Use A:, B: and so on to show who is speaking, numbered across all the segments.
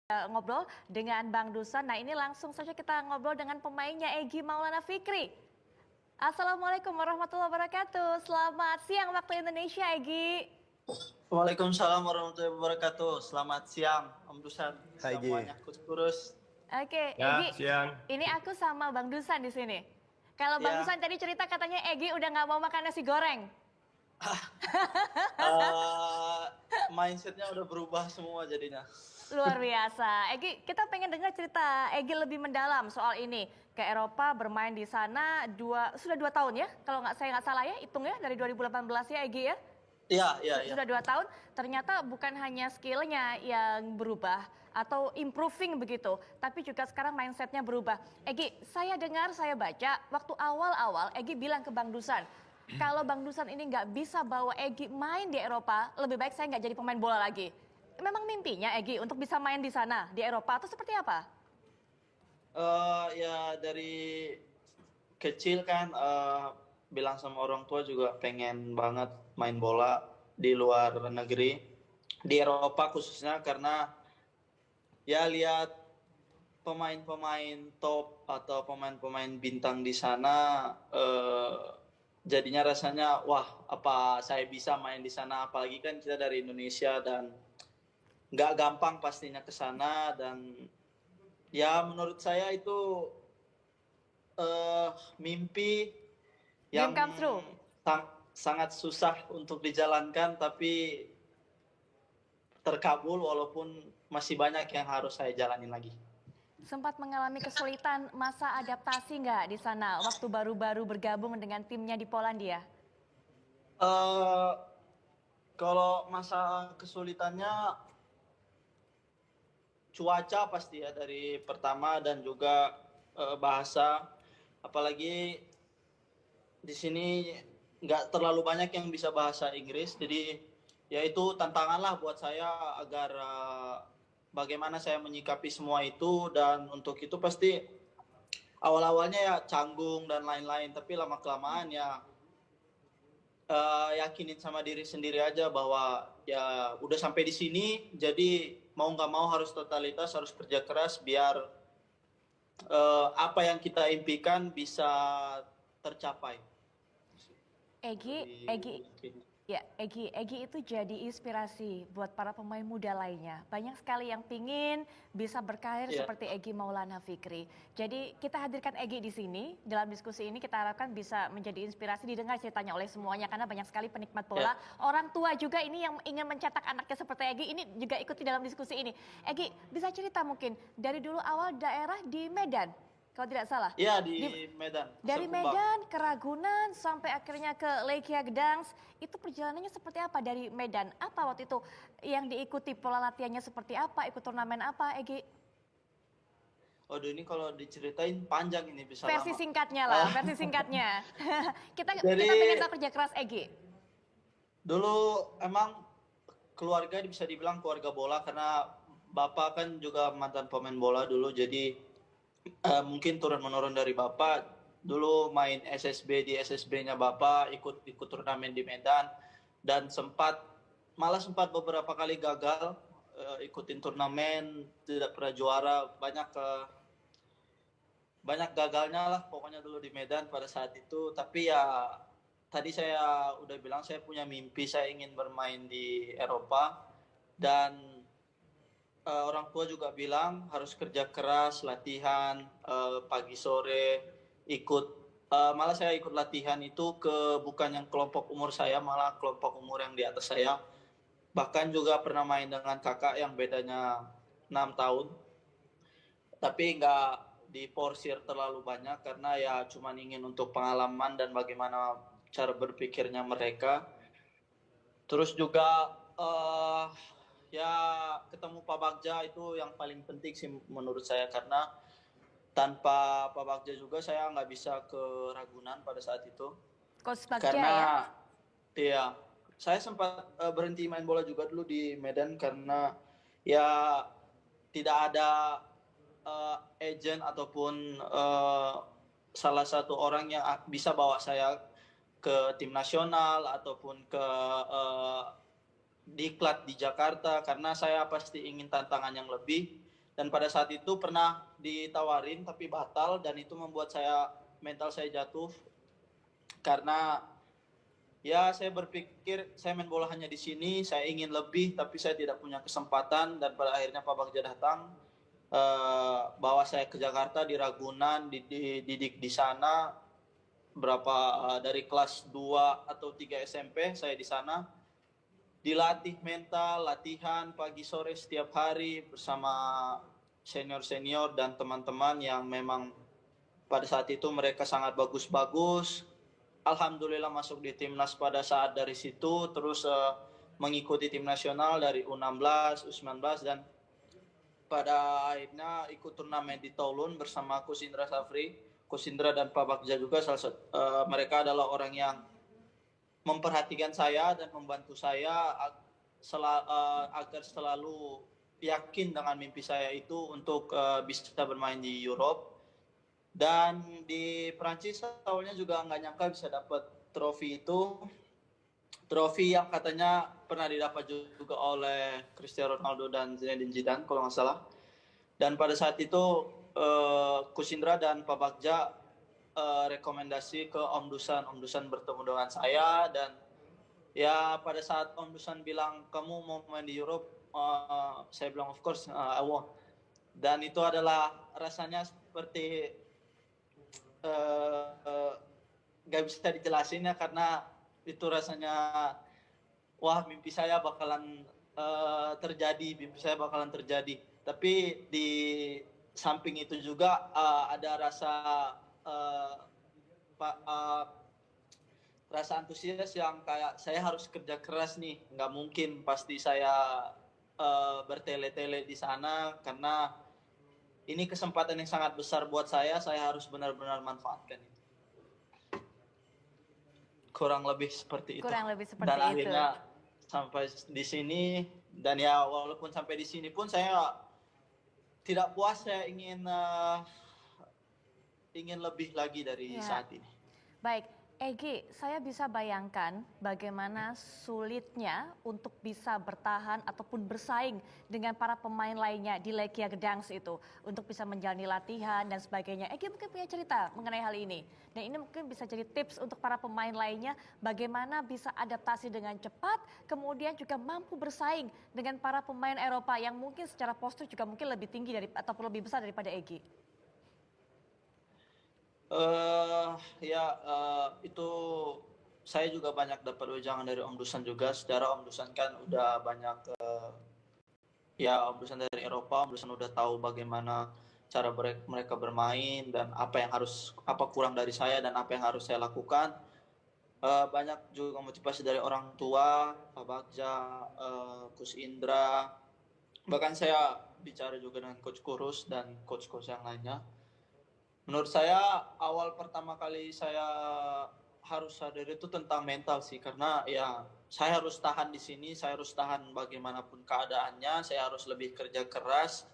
A: Ngobrol dengan Bang Dusan. Nah, ini langsung saja kita ngobrol dengan pemainnya Egy Maulana Fikri. Assalamualaikum warahmatullahi wabarakatuh. Selamat siang waktu Indonesia, Egy.
B: Waalaikumsalam warahmatullahi wabarakatuh. Selamat siang, Om Dusan.
C: Hai Gi.
B: Semuanya kurus.
A: Oke,
C: Ya,
A: Egy.
C: siang.
A: Ini aku sama Bang Dusan di sini. Kalau Bang
B: Ya,
A: Dusan tadi cerita katanya Egy udah nggak mau makan nasi goreng.
B: eh, mindsetnya udah berubah semua jadinya.
A: Luar biasa. Egy, kita pengen dengar cerita Egy lebih mendalam soal ini. Ke Eropa bermain di sana sudah 2 tahun ya? Kalau saya nggak salah ya, hitung ya dari 2018 ya Egy ya?
B: Iya, iya, iya.
A: Sudah 2 tahun, ternyata bukan hanya skillnya yang berubah atau improving begitu, tapi juga sekarang mindsetnya berubah. Egy, saya dengar, saya baca, waktu awal-awal Egy bilang ke Bang Dusan, kalau Bang Dusan ini nggak bisa bawa Egy main di Eropa, lebih baik saya nggak jadi pemain bola lagi. Memang mimpinya Egy untuk bisa main di sana, di Eropa, atau seperti apa?
B: Ya dari kecil kan bilang sama orang tua juga pengen banget main bola di luar negeri, di Eropa khususnya karena ya lihat pemain-pemain top atau pemain-pemain bintang di sana jadinya rasanya wah apa saya bisa main di sana, apalagi kan kita dari Indonesia dan nggak gampang pastinya ke sana. Dan ya menurut saya itu mimpi
A: Dream
B: yang
A: come true.
B: sangat susah untuk dijalankan tapi terkabul walaupun masih banyak yang harus saya jalanin lagi.
A: Sempat mengalami kesulitan masa adaptasi nggak di sana waktu baru-baru bergabung dengan timnya di Polandia?
B: eh Kalau masa kesulitannya cuaca pasti ya dari pertama, dan juga bahasa, apalagi di sini nggak terlalu banyak yang bisa bahasa Inggris, jadi ya itu tantangan lah buat saya agar bagaimana saya menyikapi semua itu. Dan untuk itu pasti awal-awalnya ya canggung dan lain-lain, tapi lama kelamaan ya yakinin sama diri sendiri aja bahwa ya udah sampai di sini, jadi mau nggak mau harus totalitas, harus kerja keras biar apa yang kita impikan bisa tercapai.
A: Egy, ya, Egy itu jadi inspirasi buat para pemain muda lainnya. Banyak sekali yang pingin bisa berkarir
B: Ya,
A: seperti Egy Maulana Fikri. Jadi kita hadirkan Egy di sini, dalam diskusi ini kita harapkan bisa menjadi inspirasi didengar ceritanya oleh semuanya. Karena banyak sekali penikmat
B: ya.
A: bola, orang tua juga ini yang ingin mencetak anaknya seperti Egy, ini juga ikuti dalam diskusi ini. Egy, bisa cerita mungkin, dari dulu awal daerah di Medan, kalau tidak salah.
B: Ya di Medan.
A: Dari
B: Serkumbang.
A: Medan ke Ragunan sampai akhirnya ke Legia Gdansk, itu perjalanannya seperti apa dari Medan? Apa waktu itu yang diikuti, pola latihannya seperti apa, ikut turnamen apa, Egy?
B: Waduh, ini kalau diceritain panjang ini bisa
A: Versi
B: lama.
A: singkatnya lah, versi singkatnya. kita
B: Jadi
A: pengen tahu kerja keras Egy.
B: dulu emang keluarga bisa dibilang keluarga bola karena bapak kan juga mantan pemain bola dulu, jadi mungkin turun menurun dari bapak. Dulu main SSB, di SSB-nya bapak, ikut turnamen di Medan, dan malah sempat beberapa kali gagal ikutin turnamen, tidak pernah juara, banyak gagalnya lah pokoknya dulu di Medan pada saat itu. Tapi ya tadi saya udah bilang saya punya mimpi, saya ingin bermain di Eropa. Dan orang tua juga bilang harus kerja keras, latihan pagi sore, malah saya ikut latihan itu bukan yang kelompok umur saya, malah kelompok umur yang di atas saya. Bahkan juga pernah main dengan kakak yang bedanya 6 tahun, tapi nggak diporsir terlalu banyak karena ya cuma ingin untuk pengalaman dan bagaimana cara berpikirnya mereka. Terus juga ya ketemu Pak Bagja itu yang paling penting sih menurut saya, karena tanpa Pak Bagja juga saya nggak bisa ke Ragunan pada saat itu.
A: Coach Bagja
B: Karena
A: ya?
B: ya saya sempat berhenti main bola juga dulu di Medan karena ya tidak ada agent ataupun salah satu orang yang bisa bawa saya ke tim nasional ataupun ke diklat di Jakarta, karena saya pasti ingin tantangan yang lebih. Dan pada saat itu pernah ditawarin tapi batal, dan itu membuat mental saya jatuh karena ya saya berpikir saya main bola hanya di sini, saya ingin lebih tapi saya tidak punya kesempatan, dan pada akhirnya Pak Bagja datang, bawa saya ke Jakarta di Ragunan, didik di sana dari kelas 2 atau 3 SMP saya di sana, dilatih mental, latihan pagi sore setiap hari bersama senior-senior dan teman-teman yang memang pada saat itu mereka sangat bagus-bagus. Alhamdulillah masuk di timnas pada saat dari situ, terus mengikuti tim nasional dari U16, U19, dan pada akhirnya ikut turnamen di Toulon bersama Coach Indra Safri. Coach Indra dan Pak Bagja juga mereka adalah orang yang memperhatikan saya dan membantu saya agar selalu yakin dengan mimpi saya itu untuk bisa bermain di Europe. Dan di Prancis awalnya juga nggak nyangka bisa dapat trofi itu. Trofi yang katanya pernah didapat juga oleh Cristiano Ronaldo dan Zinedine Zidane kalau nggak salah. Dan pada saat itu Coach Indra dan Pak Bagja rekomendasi ke Om Dusan. Om Dusan bertemu dengan saya, dan ya pada saat Om Dusan bilang kamu mau main di Europe, saya bilang of course I want. Dan itu adalah rasanya seperti gak bisa dijelasin ya, karena itu rasanya wah mimpi saya bakalan terjadi. Tapi di samping itu juga ada rasa antusias yang kayak saya harus kerja keras nih, nggak mungkin pasti saya bertele-tele di sana, karena ini kesempatan yang sangat besar buat saya harus benar-benar manfaatkan itu. Kurang lebih seperti itu. Dan akhirnya sampai di sini, dan ya walaupun sampai di sini pun saya tidak puas, saya ingin lebih lagi dari saat ini.
A: Baik, Egy, saya bisa bayangkan bagaimana sulitnya untuk bisa bertahan ataupun bersaing dengan para pemain lainnya di Legia Gdansk itu, untuk bisa menjalani latihan dan sebagainya. Egy mungkin punya cerita mengenai hal ini, dan ini mungkin bisa jadi tips untuk para pemain lainnya bagaimana bisa adaptasi dengan cepat, kemudian juga mampu bersaing dengan para pemain Eropa yang mungkin secara postur juga mungkin lebih tinggi ataupun lebih besar daripada Egy.
B: Itu saya juga banyak dapat wejangan dari Om Dusan juga. Secara Om Dusan kan udah banyak Om Dusan dari Eropa. Om Dusan udah tahu bagaimana cara mereka bermain dan apa kurang dari saya dan apa yang harus saya lakukan. Banyak juga motivasi dari orang tua, Pak Bagja, Coach Indra. Bahkan saya bicara juga dengan Coach Kurus dan coach-coach yang lainnya. Menurut saya awal pertama kali saya harus sadar itu tentang mental sih, karena ya saya harus tahan di sini, saya harus tahan bagaimanapun keadaannya, saya harus lebih kerja keras.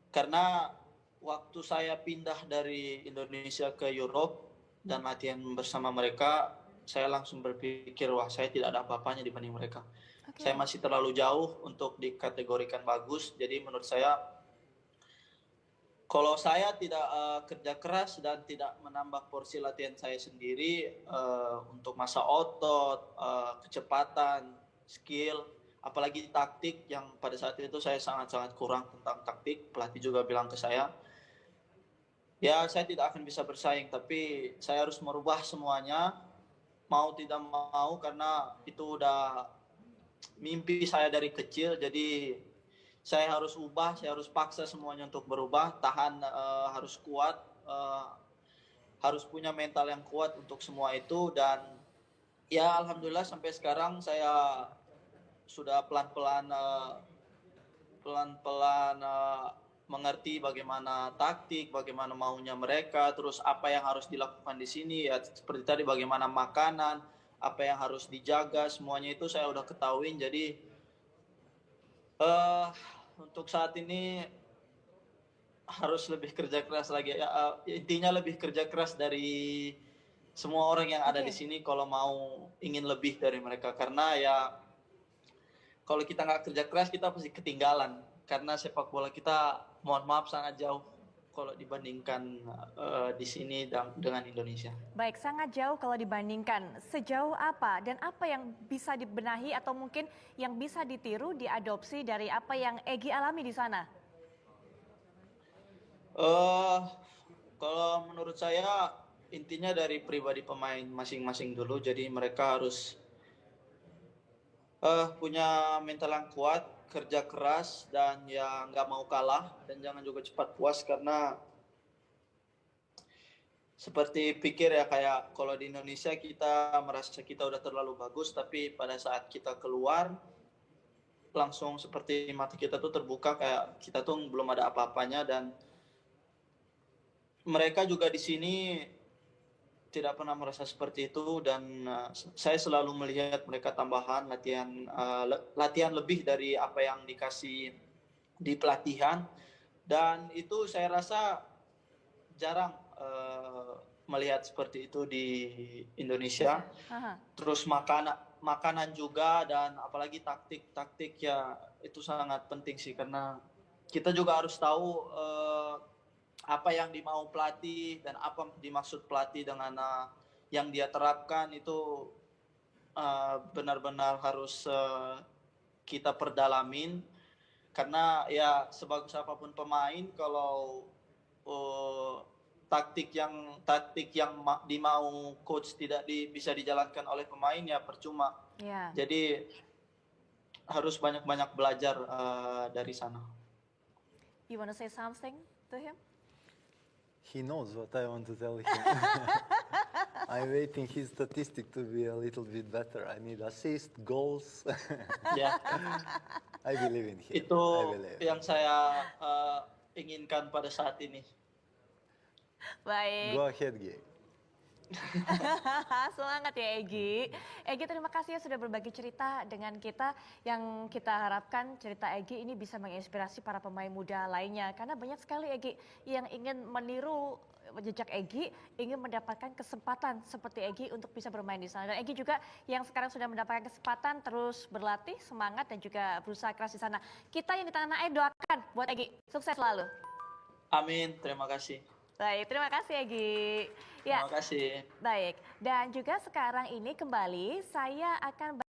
B: Karena waktu saya pindah dari Indonesia ke Europe dan latihan bersama mereka, saya langsung berpikir wah saya tidak ada apa-apanya dibanding mereka. Saya masih terlalu jauh untuk dikategorikan bagus, jadi menurut saya kalau saya tidak kerja keras dan tidak menambah porsi latihan saya sendiri untuk masa otot, kecepatan, skill, apalagi taktik yang pada saat itu saya sangat-sangat kurang tentang taktik. Pelatih juga bilang ke saya, ya saya tidak akan bisa bersaing, tapi saya harus merubah semuanya, mau tidak mau, karena itu udah mimpi saya dari kecil. Jadi saya harus ubah, saya harus paksa semuanya untuk berubah, tahan, harus kuat, harus punya mental yang kuat untuk semua itu. Dan ya alhamdulillah sampai sekarang saya sudah pelan-pelan mengerti bagaimana taktik, bagaimana maunya mereka, terus apa yang harus dilakukan di sini, ya seperti tadi bagaimana makanan, apa yang harus dijaga, semuanya itu saya udah ketahuin. Jadi untuk saat ini harus lebih kerja keras lagi. Intinya lebih kerja keras dari semua orang yang ada di sini kalau mau ingin lebih dari mereka. Karena ya kalau kita nggak kerja keras kita pasti ketinggalan. karena sepak bola kita mohon maaf sangat jauh kalau dibandingkan di sini dengan Indonesia.
A: Baik, sangat jauh kalau dibandingkan. Sejauh apa dan apa yang bisa dibenahi atau mungkin yang bisa ditiru, diadopsi dari apa yang Egy alami di sana?
B: Eh, Kalau menurut saya intinya dari pribadi pemain masing-masing dulu. Jadi mereka harus punya mental yang kuat, kerja keras dan ya nggak mau kalah dan jangan juga cepat puas karena seperti pikir ya kayak kalau di Indonesia kita merasa kita udah terlalu bagus tapi pada saat kita keluar langsung seperti mata kita tuh terbuka kayak kita tuh belum ada apa-apanya dan mereka juga di sini tidak pernah merasa seperti itu dan saya selalu melihat mereka tambahan latihan lebih dari apa yang dikasih di pelatihan dan itu saya rasa jarang melihat seperti itu di Indonesia. Terus makanan juga dan apalagi taktik ya itu sangat penting sih karena kita juga harus tahu apa yang dimau pelatih dan apa dimaksud pelatih dengan yang dia terapkan itu benar-benar harus kita perdalamin karena ya sebagus apapun pemain kalau taktik yang dimau coach tidak bisa dijalankan oleh pemain ya percuma.
A: Yeah.
B: Jadi harus banyak-banyak belajar dari sana.
A: You want to say something to him?
C: He knows what I want to tell him. I'm waiting his statistic to be a little bit better. I need assist, goals.
B: Ya.
C: I believe in him.
B: Itu yang saya inginkan pada saat ini.
A: Baik.
C: Go ahead, Gay.
A: Semangat ya Egy. Egy terima kasih ya sudah berbagi cerita dengan kita. Yang kita harapkan cerita Egy ini bisa menginspirasi para pemain muda lainnya. Karena banyak sekali Egy yang ingin meniru jejak Egy, ingin mendapatkan kesempatan seperti Egy untuk bisa bermain di sana. Dan Egy juga yang sekarang sudah mendapatkan kesempatan terus berlatih, semangat dan juga berusaha keras di sana. Kita yang di tanah air doakan buat Egy. Sukses selalu.
B: Amin, terima kasih.
A: Baik, terima kasih Egy. Ya,
B: terima kasih.
A: Baik, dan juga sekarang ini kembali saya akan